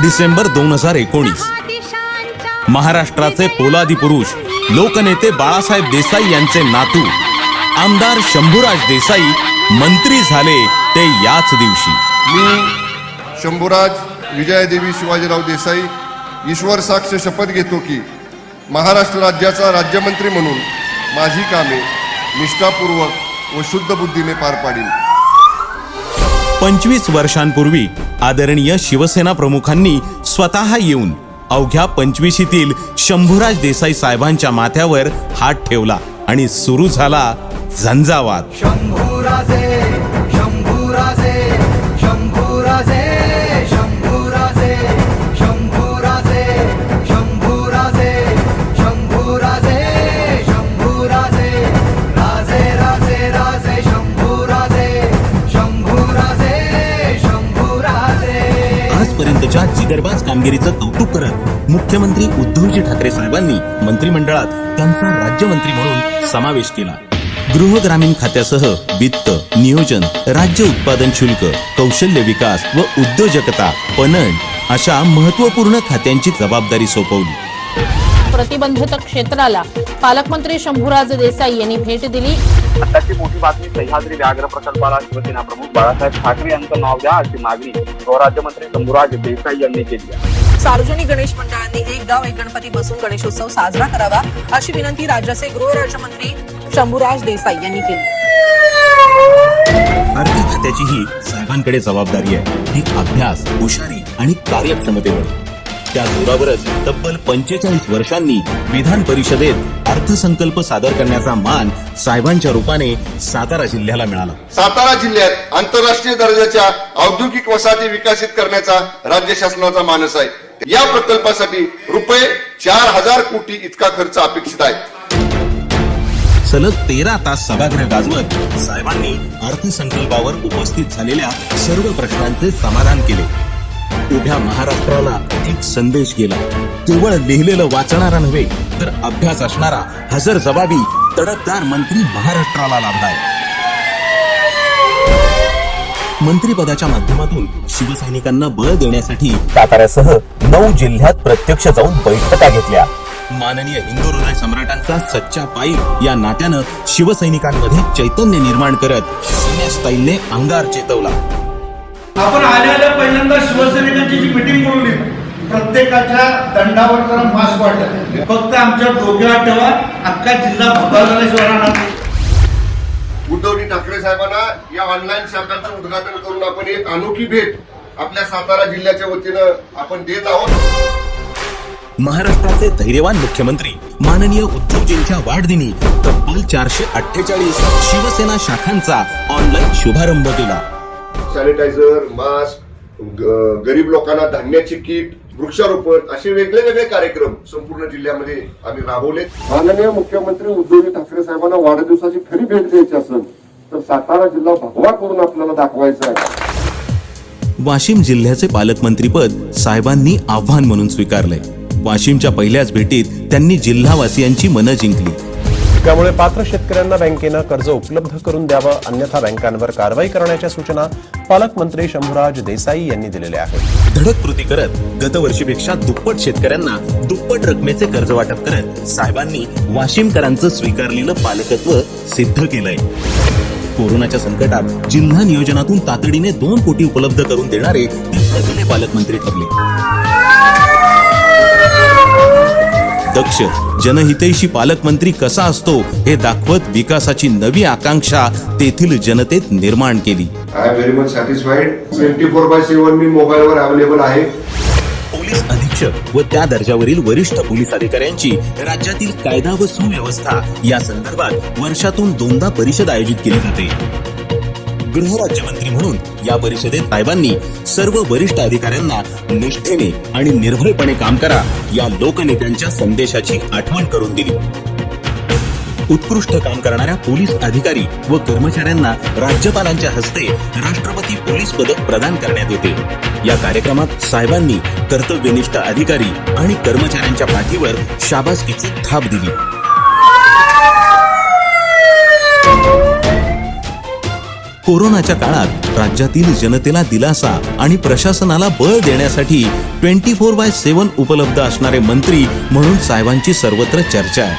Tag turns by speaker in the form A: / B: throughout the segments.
A: डिसेंबर 2019 महाराष्ट्राचे पोलादी पुरुष लोकनेते बाळासाहेब देसाई यांचे नातू आमदार शंभूराज देसाई मंत्री झाले ते याच दिवशी.
B: मी शंभूराज विजयादेवी शिवाजीराव देसाई ईश्वर साक्ष शपथ घेतो की महाराष्ट्र राज्याचा राज्यमंत्री म्हणून माझी कामे निष्ठापूर्वक व शुद्ध बुद्धीने पार पाडीन.
A: 25 वर्षांपूर्वी आदरणीय शिवसेना प्रमुखांनी स्वतः येऊन अवघ्या 25शीतील शंभूराज देसाई साहेबांच्या माथ्यावर हात ठेवला आणि सुरू झाला झंझावात.
C: शंभूराजे शंभूराजे शंभूराजे शंभूराजे शंभूराजे शंभूराजे शंभूराजे शंभूराजे राजे राजे राजे शंभूराजे शंभूराजे शंभूराजे.
A: आजपर्यंतच्या जिगरबाज कामगिरीचं कौतुक करत मुख्यमंत्री उद्धवजी ठाकरे साहेबांनी मंत्रिमंडळात त्यांचा राज्यमंत्री म्हणून समावेश केला. गृह ग्रामीण खात्यासह वित्त, नियोजन, राज्य उत्पादन शुल्क, कौशल्य विकास व उद्योजकता, पणन अशा महत्त्वपूर्ण खात्यांची जबाबदारी सोपवली.
D: प्रतिबंधित क्षेत्राला पालकमंत्री शंभूराज देसाई यांनी भेट दिली.
E: आताची मोठी बातमी सह्याद्री व्याघ्र प्रकल्पाला शिवसेना प्रमुख बाळासाहेब ठाकरे यांचं नाव द्या अशी मागणी गृहराज्यमंत्री शंभूराज देसाई यांनी केली आहे.
F: सार्वजनिक गणेश मंडळांनी एक गाव एक गणपती बसून गणेशोत्सव साजरा करावा अशी विनंती राज्याचे गृहराज्यमंत्री शंभूराज देसाई यांनी केली.
A: आर्थिक खात्याची ही साहेबांकडे जबाबदारी आहे. ही अभ्यास, हुशारी आणि कार्यक्षमतेमुळे त्या जोरावरच तब्बल 45 वर्षांनी विधान परिषदेत अर्थसंकल्प सादर करण्याचा मान साहेबांच्या रूपाने सातारा जिल्ह्याला मिळाला.
B: सातारा जिल्ह्यात आंतरराष्ट्रीय दर्जाच्या औद्योगिक वसाहती विकसित करण्याचा राज्य शासनाचा मानस आहे. या प्रकल्पासाठी रुपये 4000 कोटी इतका खर्च अपेक्षित आहे.
A: सलग 13 तास सभागृह गाजवत साहेबांनी अर्थसंकल्पावर उपस्थित झालेल्या सर्व प्रश्नांचे समाधान केले. उभ्या महाराष्ट्राला एक संदेश गेला. केवळ लिहिलेलं वाचणारा नव्हे तर अभ्यास असणारा हजर जबाबी तडफदार मंत्री महाराष्ट्राला लाभलाय. मंत्रिपदाच्या माध्यमातून शिवसैनिकांना बळ देण्यासाठी साताऱ्यासह 9 जिल्ह्यात प्रत्यक्ष जाऊन बैठका घेतल्या. माननीय हिंदू हृदय सम्राटांचा सच्चा पाई या नात्यानं शिवसैनिकांमध्ये चैतन्य निर्माण करत सिने स्टाईलने अंगार चेतवला.
G: आपण आल्याला पहिल्यांदा शिवसैनिकांची जी मीटिंग बोलवली, प्रत्येकाच्या दंडावर जरा मास्क वाटत. फक्त आमच्या डोक्यावर ठेवा, अख्खा जिल्हा भोगा झाल्याशिवाय राहणार नाही.
B: उद्धवजी ठाकरे साहेबांना या ऑनलाईन शाखांचं उद्घाटन करून आपण एक अनोखी भेट आपल्या सातारा जिल्ह्याच्या वतीनं आपण देत आहोत.
A: महाराष्ट्राचे धैर्यवान मुख्यमंत्री माननीय उद्धवजींच्या वाढदिनी तब्बल 448 शिवसेना शाखांचा ऑनलाईन शुभारंभ केला.
B: सॅनिटायझर, मास्क, गरीब लोकांना धान्याची किट, वृक्षारोपण असे वेगळे कार्यक्रम संपूर्ण जिल्ह्यामध्ये आम्ही राबवले. माननीय मुख्यमंत्री उद्धवजी ठाकरे साहेबांना वाढदिवसाची खरी भेट द्यायची असेल तर सातारा जिल्हा भगवा करून आपल्याला दाखवायचा आहे.
A: वाशिम जिल्ह्याचे पालकमंत्रीपद साहेबांनी आव्हान म्हणून स्वीकारलंय. वाशिमच्या पहिल्याच भेटीत त्यांनी जिल्हावासियांची मनं जिंकली.
H: त्यामुळे पात्र शेतकऱ्यांना बँकेनं कर्ज उपलब्ध करून द्यावं, अन्यथा बँकांवर कारवाई करण्याच्या सूचना पालकमंत्री शंभूराज देसाई यांनी दिलेल्या आहेत.
A: धडक कृती करत गतवर्षीपेक्षा दुप्पट शेतकऱ्यांना दुप्पट रकमेचे कर्ज वाटप करत साहेबांनी वाशिमकरांचं स्वीकारलेलं पालकत्व सिद्ध केलंय. कोरोनाच्या संकटात जिल्हा नियोजनातून तातडीने 2 कोटी उपलब्ध करून देणारे ते पहिले पालकमंत्री ठरले. दक्ष जनहितैषी पालकमंत्री कसा असतो हे दाखवत विकासाची नवी आकांक्षा तेथील जनतेत निर्माण केली.
B: I am very much satisfied. 24/7 मी मोबाईलवर अवेलेबल आहे.
A: पोलीस अधीक्षक व त्या दर्जावरील वरिष्ठ पोलीस अधिकाऱ्यांची राज्यातील कायदा व सुव्यवस्था या संदर्भात वर्षातून 2दा परिषद आयोजित केली जाते. गृहराज्यमंत्री म्हणून या परिषदेत साहेबांनी सर्व वरिष्ठ अधिकाऱ्यांना निष्ठेने आणि निर्भयपणे काम करा या लोकनेत्यांच्या संदेशाची आठवण करून दिली. उत्कृष्ट काम करणाऱ्या पोलीस अधिकारी व कर्मचाऱ्यांना राज्यपालांच्या हस्ते राष्ट्रपती पोलीस पदक प्रदान करण्यात येते. या कार्यक्रमात साहेबांनी कर्तव्यनिष्ठ अधिकारी आणि कर्मचाऱ्यांच्या पाठीवर शाबासकीची थाप दिली. कोरोनाच्या काळात राज्यातील जनतेला दिलासा आणि प्रशासनाला बळ देण्यासाठी 24/7 उपलब्ध असणारे मंत्री म्हणून साहेबांची सर्वत्र चर्चा आहे.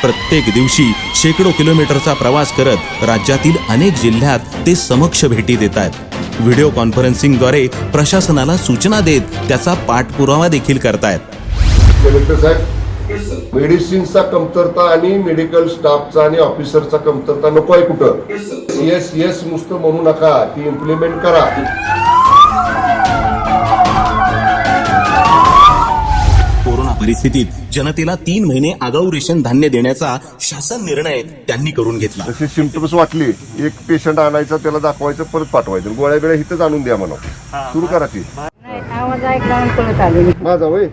A: प्रत्येक दिवशी शेकडो किलोमीटरचा प्रवास करत राज्यातील अनेक जिल्ह्यात ते समक्ष भेटी देत आहेत. व्हिडिओ कॉन्फरन्सिंगद्वारे प्रशासनाला सूचना देत त्याचा पाठपुरावा देखील करतायत.
B: कलेक्टर साहेब, मेडिसिनचा कमतरता आणि मेडिकल स्टाफचा आणि ऑफिसरचा कमतरता नको आहे कुठं. येस नुसतं म्हणू नका, ती इम्प्लिमेंट करा.
A: कोरोना परिस्थितीत जनतेला 3 महिने आगाऊ रेशन धान्य देण्याचा शासन निर्णय त्यांनी करून घेतला.
B: जसे सिम्पटम्स वाटले, एक पेशंट आणायचा, त्याला दाखवायचं, परत पाठवायचं, गोळ्या बिळ्या इथंच आणून द्या म्हणा. सुरू करा ती. माझा होय.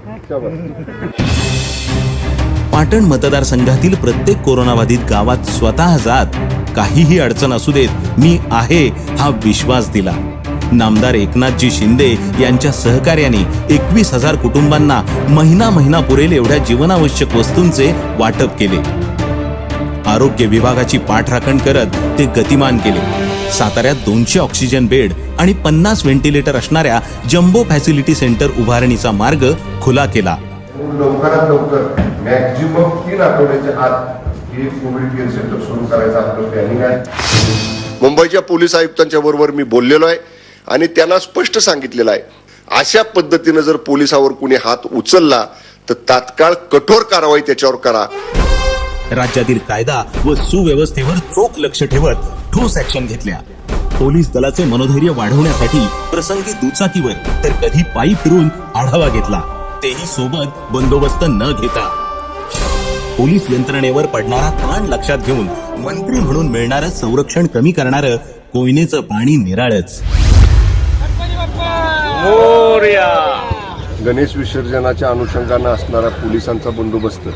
A: पाटण मतदारसंघातील प्रत्येक कोरोनाबाधित गावात स्वतः जात काहीही अडचण असू देत मी आहे हा विश्वास दिला. नामदार एकनाथजी शिंदे यांच्या सहकार्याने 21,000 कुटुंबांना महिना पुरेल एवढ्या जीवनावश्यक वस्तूंचे वाटप केले. आरोग्य विभागाची पाठराखण करत ते गतिमान केले. साताऱ्यात 200 ऑक्सिजन बेड आणि 50 व्हेंटिलेटर असणाऱ्या जम्बो फॅसिलिटी सेंटर उभारणीचा मार्ग खुला केला.
B: लवकरात लवकर मॅक्झिमम 3 आठवड्याच्या आत हे कोविड केअर सेंटर सुरू करायचं आपलं प्लॅनिंग आहे. मुंबईच्या पोलीस आयुक्तांच्या बरोबर मी बोललेलो आहे आणि त्यांना स्पष्ट सांगितलेलं आहे, अशा पद्धतीनं जर पोलिसावर कुणी हात उचलला तर तात्काळ कठोर कारवाई त्याच्यावर करा.
A: राज्यातील कायदा व सुव्यवस्थेवर चोख लक्ष ठेवत ठोस ऍक्शन घेतल्या. पोलीस दलाचे मनोधैर्य वाढवण्यासाठी प्रसंगी दुचाकीवर तर कधी पायी फिरून आढावा घेतला, तेही सोबत बंदोबस्त न घेता. पोलीस यंत्रणेवर पडणारा ताण लक्षात घेऊन मंत्री म्हणून मिळणारं संरक्षण कमी करणारं कोयनेचं पाणी निराळच.
B: गणेश विसर्जनाच्या अनुषंगानं असणारा पोलिसांचा बंदोबस्त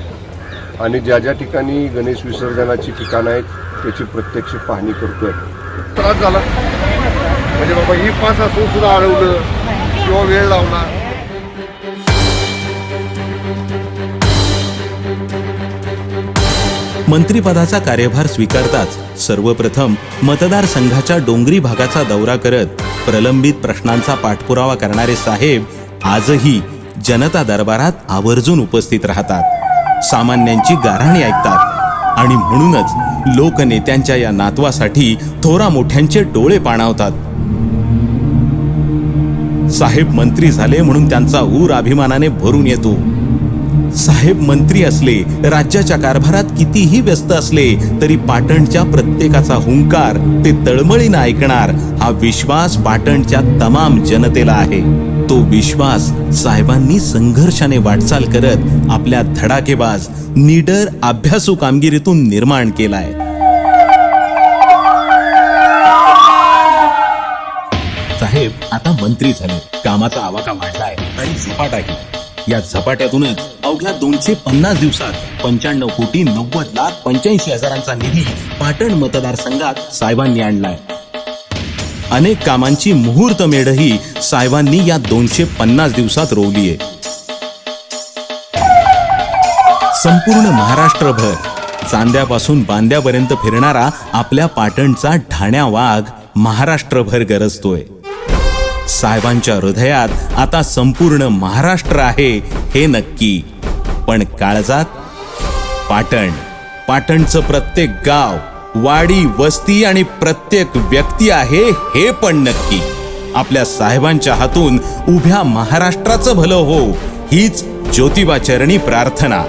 B: आणि ज्या ज्या ठिकाणी गणेश विसर्जनाची ठिकाणं आहेत त्याची प्रत्यक्ष पाहणी करतोय. त्रास झाला म्हणजे बाबा ही पास असून सुद्धा अडवलं किंवा वेळ लावला.
A: मंत्रिपदाचा कार्यभार स्वीकारताच सर्वप्रथम मतदारसंघाच्या डोंगरी भागाचा दौरा करत प्रलंबित प्रश्नांचा पाठपुरावा करणारे साहेब आजही जनता दरबारात आवर्जून उपस्थित राहतात. सामान्यांची गाऱ्हाणी ऐकतात आणि म्हणूनच लोकनेत्यांच्या या नातवासाठी थोरा मोठ्यांचे डोळे पाणावतात. साहेब मंत्री झाले म्हणून त्यांचा ऊर अभिमानाने भरून येतो. साहेब मंत्री असले, राज्याच्या कारभारात कितीही व्यस्त असले तरी पाटणच्या प्रत्येकाचा हुंकार ते तळमळीनं ऐकणार हा विश्वास पाटणच्या तमाम जनतेला आहे. तो विश्वास साहेबांनी संघर्षाने वाटचाल करत आपल्या धडाकेबाज निडर अभ्यासू कामगिरीतून निर्माण केलाय. साहेब आता मंत्री झाले, कामाचा आवाका वाढलाय आणि झपाटाही. या झपाट्यातूनच अवघ्या 250 दिवसात 95,90,85,000चा निधी पाटण मतदारसंघात साहेबांनी आणलाय. अनेक कामांची मुहूर्त मेढही साहेबांनी या 250 दिवसात रोवलीये. संपूर्ण महाराष्ट्रभर चांद्यापासून बांद्यापर्यंत फिरणारा आपल्या पाटणचा ठाण्या वाघ महाराष्ट्रभर गरजतोय. साहेबांच्या हृदयात आता संपूर्ण महाराष्ट्र आहे हे नक्की, पण काळजात पाटणचं प्रत्येक गाव, वाडी, वस्ती आणि प्रत्येक व्यक्ती आहे हे पण नक्की. आपल्या साहेबांच्या हातून उभ्या महाराष्ट्राचं भलं हो हीच ज्योतिबा चरणी प्रार्थना.